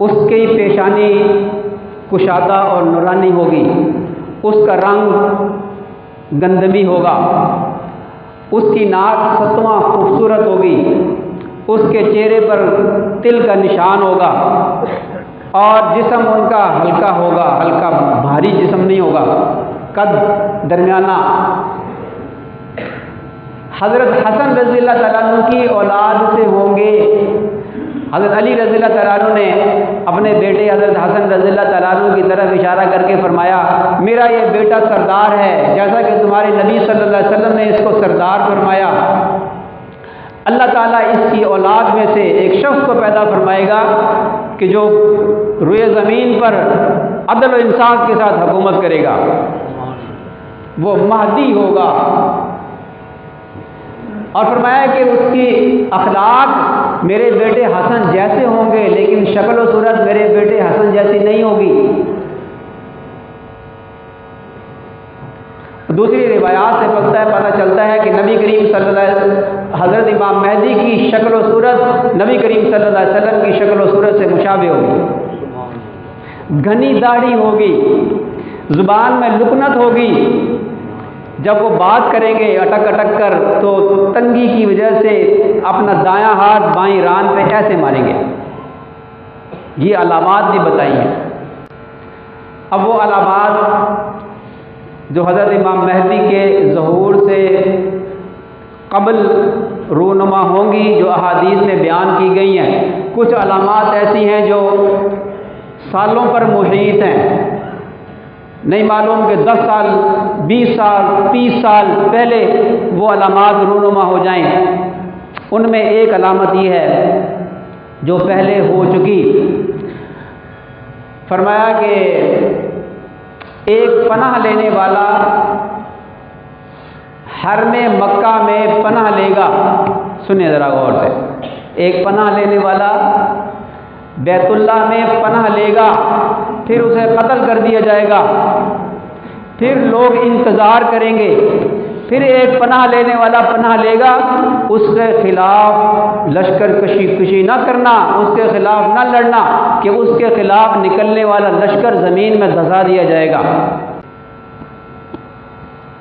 اس کی پیشانی کشادہ اور نورانی ہوگی، اس کا رنگ گندمی ہوگا، اس کی ناک ستواں خوبصورت ہوگی، اس کے چہرے پر تل کا نشان ہوگا، اور جسم ان کا ہلکا ہوگا، ہلکا بھاری جسم نہیں ہوگا، قد درمیانہ۔ حضرت حسن رضی اللہ تعالیٰ عنہ کی اولاد سے ہوں گے۔ حضرت علی رضی اللہ تعالیٰ عنہ نے اپنے بیٹے حضرت حسن رضی اللہ تعالیٰ عنہ کی طرف اشارہ کر کے فرمایا، میرا یہ بیٹا سردار ہے، جیسا کہ تمہارے نبی صلی اللہ علیہ وسلم نے اس کو سردار فرمایا۔ اللہ تعالیٰ اس کی اولاد میں سے ایک شخص کو پیدا فرمائے گا کہ جو روئے زمین پر عدل و انصاف کے ساتھ حکومت کرے گا، وہ مہدی ہوگا۔ اور فرمایا کہ اس کی اخلاق میرے بیٹے حسن جیسے ہوں گے، لیکن شکل و صورت میرے بیٹے حسن جیسی نہیں ہوگی۔ دوسری روایات سے پتہ چلتا ہے کہ نبی کریم صلی اللہ علیہ وسلم حضرت امام مہدی کی شکل و صورت نبی کریم صلی اللہ علیہ وسلم کی شکل و صورت سے مشابہ ہوگی، گھنی داڑھی ہوگی، زبان میں لکنت ہوگی، جب وہ بات کریں گے اٹک اٹک کر تو تنگی کی وجہ سے اپنا دایاں ہاتھ بائیں ران پہ ایسے ماریں گے۔ یہ علامات بھی بتائی ہیں۔ اب وہ علامات جو حضرت امام مہدی کے ظہور سے قبل رونما ہوں گی، جو احادیث میں بیان کی گئی ہیں، کچھ علامات ایسی ہیں جو سالوں پر محیط ہیں، نہیں معلوم کہ 10 سال 20 سال 30 سال پہلے وہ علامات رونما ہو جائیں۔ ان میں ایک علامت یہ ہے جو پہلے ہو چکی۔ فرمایا کہ ایک پناہ لینے والا حرم مکہ میں پناہ لے گا۔ سنیں ذرا غور سے، ایک پناہ لینے والا بیت اللہ میں پناہ لے گا، پھر اسے قتل کر دیا جائے گا، پھر لوگ انتظار کریں گے، پھر ایک پناہ لینے والا پناہ لے گا، اس کے خلاف لشکر کشی نہ کرنا، اس کے خلاف نہ لڑنا کہ اس کے خلاف نکلنے والا لشکر زمین میں دھسا دیا جائے گا۔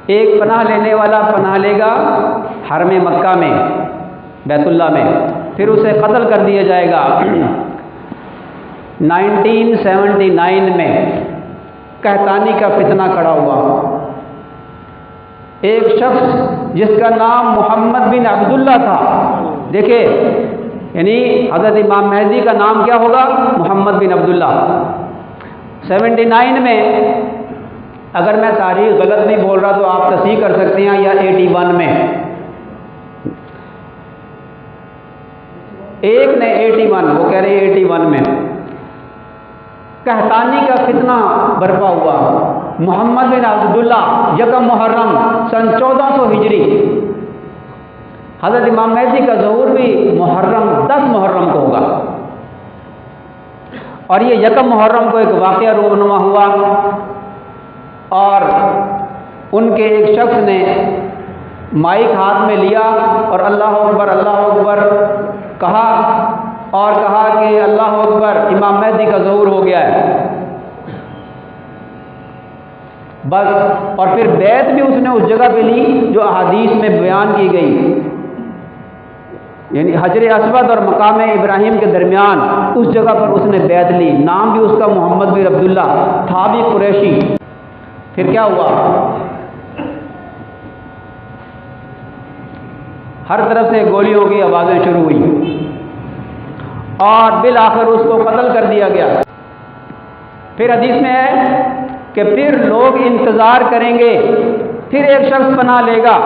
ایک پناہ لینے والا پناہ لے گا حرم مکہ میں بیت اللہ میں، پھر اسے قتل کر دیا جائے گا۔ 1979 میں قحطانی کا فتنہ کھڑا ہوا۔ ایک شخص جس کا نام محمد بن عبداللہ تھا، دیکھیں یعنی حضرت امام مہدی کا نام کیا ہوگا؟ محمد بن عبداللہ۔ 79 میں، اگر میں تاریخ غلط نہیں بول رہا تو آپ تصحیح کر سکتے ہیں، یا 81 میں، ایک نے 81، وہ کہہ رہے ہیں 81 میں قحطانی کا فتنہ برپا ہوا۔ محمد بن عبداللہ یکم محرم سن 1400 ہجری، حضرت امام مہدی کا ظہور بھی محرم 10 محرم کو ہوگا، اور یہ یکم محرم کو ایک واقعہ رونما ہوا، اور ان کے ایک شخص نے مائک ہاتھ میں لیا اور اللہ اکبر کہا، اور کہا کہ اللہ اکبر، امام مہدی کا ظہور ہو گیا ہے، بس۔ اور پھر بیعت بھی اس نے اس جگہ پہ لی جو احادیث میں بیان کی گئی، یعنی حجر اسود اور مقام ابراہیم کے درمیان اس جگہ پر اس نے بیعت لی۔ نام بھی اس کا محمد بن عبداللہ تھا، بھی قریشی۔ پھر کیا ہوا؟ ہر طرف سے گولیوں کی آوازیں شروع ہوئی، اور بالآخر اس کو قتل کر دیا گیا۔ پھر حدیث میں ہے کہ پھر لوگ انتظار کریں گے، پھر ایک شخص پناہ لے گا،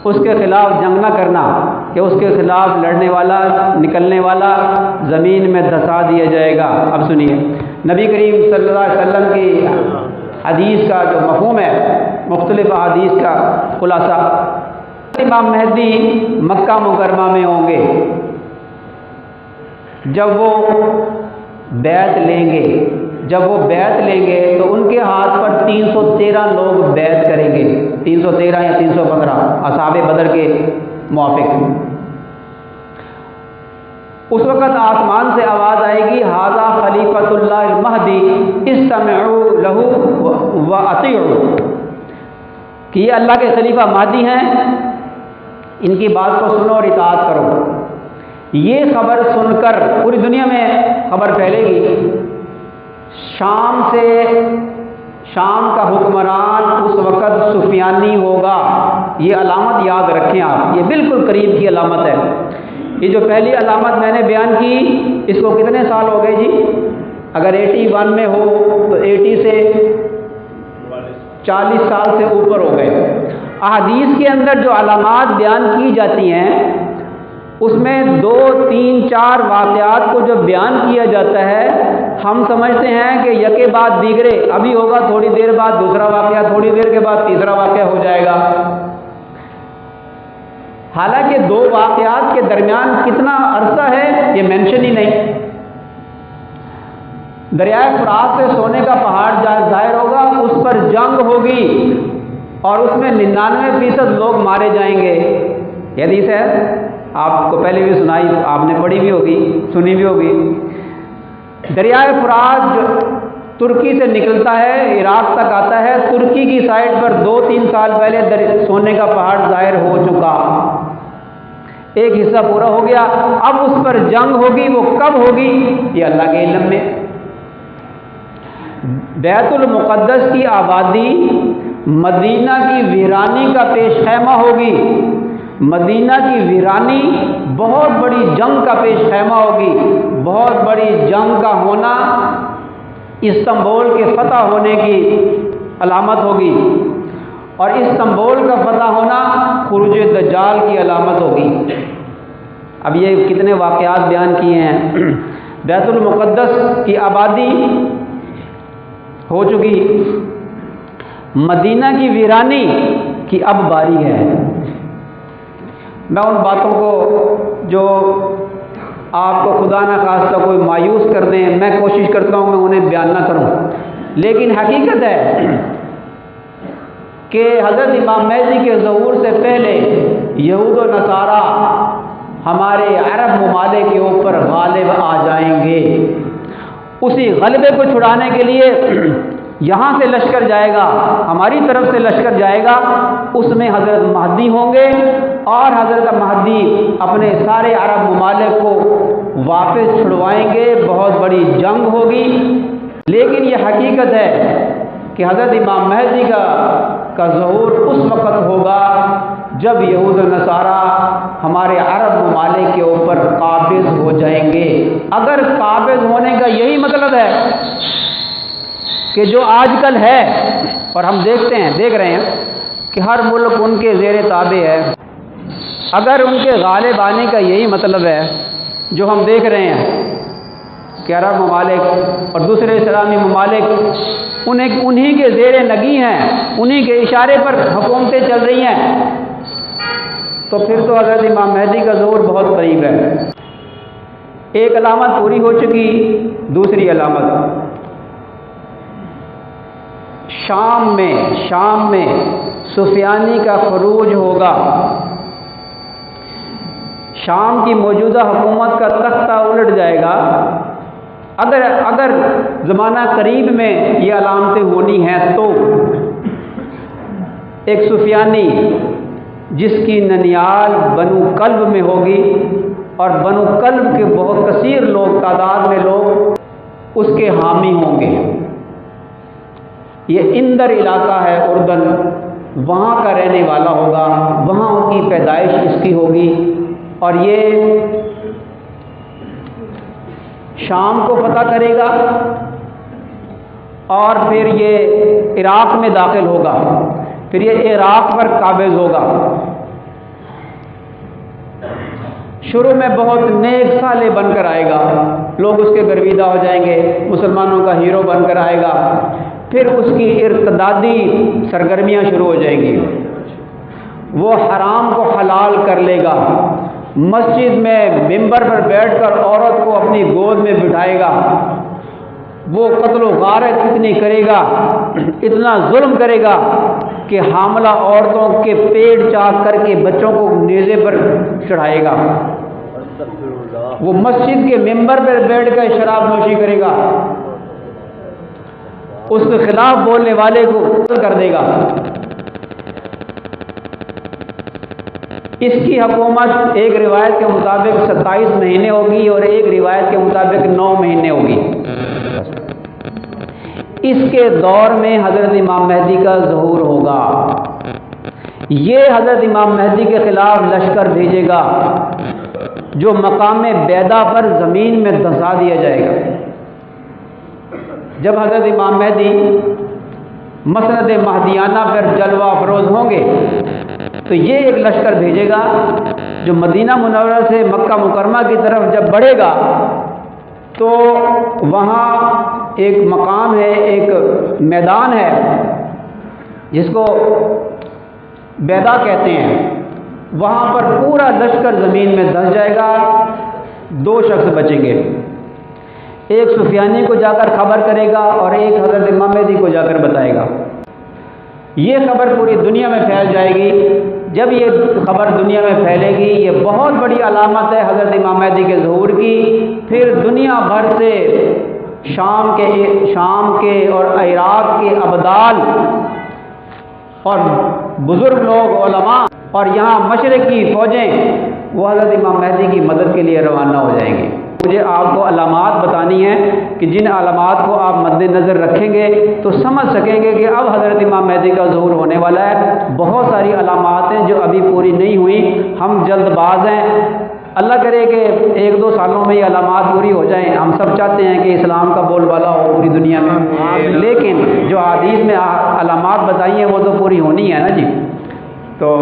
اس کے خلاف جنگ نہ کرنا کہ اس کے خلاف لڑنے والا نکلنے والا زمین میں دھسا دیا جائے گا۔ اب سنیے نبی کریم صلی اللہ علیہ وسلم کی حدیث کا جو مفہوم ہے، مختلف احادیث کا خلاصہ۔ امام مہدی مکہ مکرمہ میں ہوں گے، جب وہ بیعت لیں گے، تو ان کے ہاتھ پر 313 لوگ بیعت کریں گے، 313 یا 315 اصحاب بدر کے موافق۔ اس وقت آسمان سے آواز آئے اللہ المہدی استمعوا لہ واطیعوا، کہ یہ اللہ کے خلیفہ مہدی ہیں، ان کی بات کو سنو اور اطاعت کرو۔ یہ خبر سن کر پوری دنیا میں خبر پھیلے گی، شام کا حکمران اس وقت سفیانی ہوگا۔ یہ علامت یاد رکھیں آپ، یہ بالکل قریب کی علامت ہے۔ یہ جو پہلی علامت میں نے بیان کی، اس کو کتنے سال ہو گئے جی؟ اگر 81 میں ہو تو 80 سے 40 سال سے اوپر ہو گئے۔ احادیث کے اندر جو علامات بیان کی جاتی ہیں، اس میں 2 3 4 واقعات کو جو بیان کیا جاتا ہے، ہم سمجھتے ہیں کہ یکے بعد دیگرے، ابھی ہوگا تھوڑی دیر بعد دوسرا واقعہ، تھوڑی دیر کے بعد تیسرا واقعہ ہو جائے گا۔ حالانکہ 2 واقعات کے درمیان کتنا عرصہ ہے یہ مینشن ہی نہیں۔ دریائے فرات سے سونے کا پہاڑ ظاہر ہوگا، اس پر جنگ ہوگی اور اس میں 99% لوگ مارے جائیں گے۔ یہ حدیث ہے، آپ کو پہلے بھی سنائی، آپ نے پڑھی بھی ہوگی، سنی بھی ہوگی۔ دریائے فرات جو ترکی سے نکلتا ہے، عراق تک آتا ہے، ترکی کی سائڈ پر 2-3 سال پہلے سونے کا پہاڑ ظاہر ہو چکا، ایک حصہ پورا ہو گیا، اب اس پر جنگ ہوگی۔ وہ کب ہوگی یہ اللہ کے علم میں۔ بیت المقدس کی آبادی مدینہ کی ویرانی کا پیش خیمہ ہوگی، مدینہ کی ویرانی بہت بڑی جنگ کا پیش خیمہ ہوگی۔ بہت بڑی جنگ کا ہونا استنبول کے فتح ہونے کی علامت ہوگی، اور استنبول کا فتح ہونا خروج دجال کی علامت ہوگی۔ اب یہ کتنے واقعات بیان کیے ہیں۔ بیت المقدس کی آبادی ہو چکی، مدینہ کی ویرانی کی اب باری ہے۔ میں ان باتوں کو جو آپ کو خدا نہ خواستہ کوئی مایوس کر دیں، میں کوشش کرتا ہوں میں انہیں بیان نہ کروں، لیکن حقیقت ہے کہ حضرت امام مہدی کے ظہور سے پہلے یہود و نصارہ ہمارے عرب ممالک کے اوپر غالب آ جائیں گے۔ اسی غلبے کو چھڑانے کے لیے یہاں سے لشکر جائے گا، ہماری طرف سے لشکر جائے گا، اس میں حضرت مہدی ہوں گے، اور حضرت مہدی اپنے سارے عرب ممالک کو واپس چھڑوائیں گے، بہت بڑی جنگ ہوگی۔ لیکن یہ حقیقت ہے کہ حضرت امام مہدی کا ظہور اس وقت ہوگا جب یہود و نصارہ ہمارے عرب ممالک کے اوپر قابض ہو جائیں گے۔ اگر قابض ہونے کا یہی مطلب ہے کہ جو آج کل ہے، اور ہم دیکھ رہے ہیں کہ ہر ملک ان کے زیر تابع ہے، اگر ان کے غالب آنے کا یہی مطلب ہے جو ہم دیکھ رہے ہیں کہ عرب ممالک اور دوسرے اسلامی ممالک انہی کے زیر نگی ہیں، انہی کے اشارے پر حکومتیں چل رہی ہیں، تو پھر تو حضرت امام مہدی کا ظہور بہت قریب ہے۔ ایک علامت پوری ہو چکی، دوسری علامت شام میں سفیانی کا خروج ہوگا۔ شام کی موجودہ حکومت کا تختہ الٹ جائے گا۔ اگر زمانہ قریب میں یہ علامتیں ہونی ہیں تو ایک سفیانی جس کی ننیال بنو کلب میں ہوگی، اور بنو کلب کے بہت کثیر لوگ، تعداد میں لوگ اس کے حامی ہوں گے۔ یہ اندر علاقہ ہے اردن، وہاں کا رہنے والا ہوگا، وہاں ان کی پیدائش اس کی ہوگی، اور یہ شام کو فتح کرے گا اور پھر یہ عراق میں داخل ہوگا، پھر یہ عراق پر قابض ہوگا۔ شروع میں بہت نیک صالح بن کر آئے گا، لوگ اس کے گرویدہ ہو جائیں گے، مسلمانوں کا ہیرو بن کر آئے گا، پھر اس کی ارتدادی سرگرمیاں شروع ہو جائیں گی۔ وہ حرام کو حلال کر لے گا، مسجد میں ممبر پر بیٹھ کر عورت کو اپنی گود میں بٹھائے گا، وہ قتل و غارت اتنی کرے گا، اتنا ظلم کرے گا کہ حاملہ عورتوں کے پیٹ چاک کر کے بچوں کو نیزے پر چڑھائے گا۔ وہ مسجد کے ممبر پر بیٹھ کر شراب نوشی کرے گا، اس کے خلاف بولنے والے کو قتل کر دے گا۔ اس کی حکومت ایک روایت کے مطابق 27 مہینے ہوگی اور ایک روایت کے مطابق 9 مہینے ہوگی۔ اس کے دور میں حضرت امام مہدی کا ظہور ہوگا۔ یہ حضرت امام مہدی کے خلاف لشکر بھیجے گا جو مقام بیدا پر زمین میں دھسا دیا جائے گا۔ جب حضرت امام مہدی مسند مہدیانہ پر جلوہ افروز ہوں گے تو یہ ایک لشکر بھیجے گا جو مدینہ منورہ سے مکہ مکرمہ کی طرف جب بڑھے گا تو وہاں ایک مقام ہے، ایک میدان ہے جس کو بیدا کہتے ہیں، وہاں پر پورا لشکر زمین میں دھس جائے گا، 2 شخص بچیں گے، ایک سفیانی کو جا کر خبر کرے گا اور ایک حضرت امام مہدی کو جا کر بتائے گا۔ یہ خبر پوری دنیا میں پھیل جائے گی۔ جب یہ خبر دنیا میں پھیلے گی، یہ بہت بڑی علامت ہے حضرت امام مہدی کے ظہور کی۔ پھر دنیا بھر سے شام کے اور عراق کے ابدال اور بزرگ لوگ، علماء اور یہاں مشرق کی فوجیں وہ حضرت امام مہدی کی مدد کے لیے روانہ ہو جائیں گے۔ مجھے آپ کو علامات بتانی ہیں کہ جن علامات کو آپ مد نظر رکھیں گے تو سمجھ سکیں گے کہ اب حضرت امام مہدی کا ظہور ہونے والا ہے۔ بہت ساری علامات ہیں جو ابھی پوری نہیں ہوئی، ہم جلد باز ہیں۔ اللہ کرے کہ 1-2 سالوں میں یہ علامات پوری ہو جائیں۔ ہم سب چاہتے ہیں کہ اسلام کا بول بالا ہو پوری دنیا میں، لیکن جو حدیث میں علامات بتائی ہیں وہ تو پوری ہونی ہے نا جی۔ تو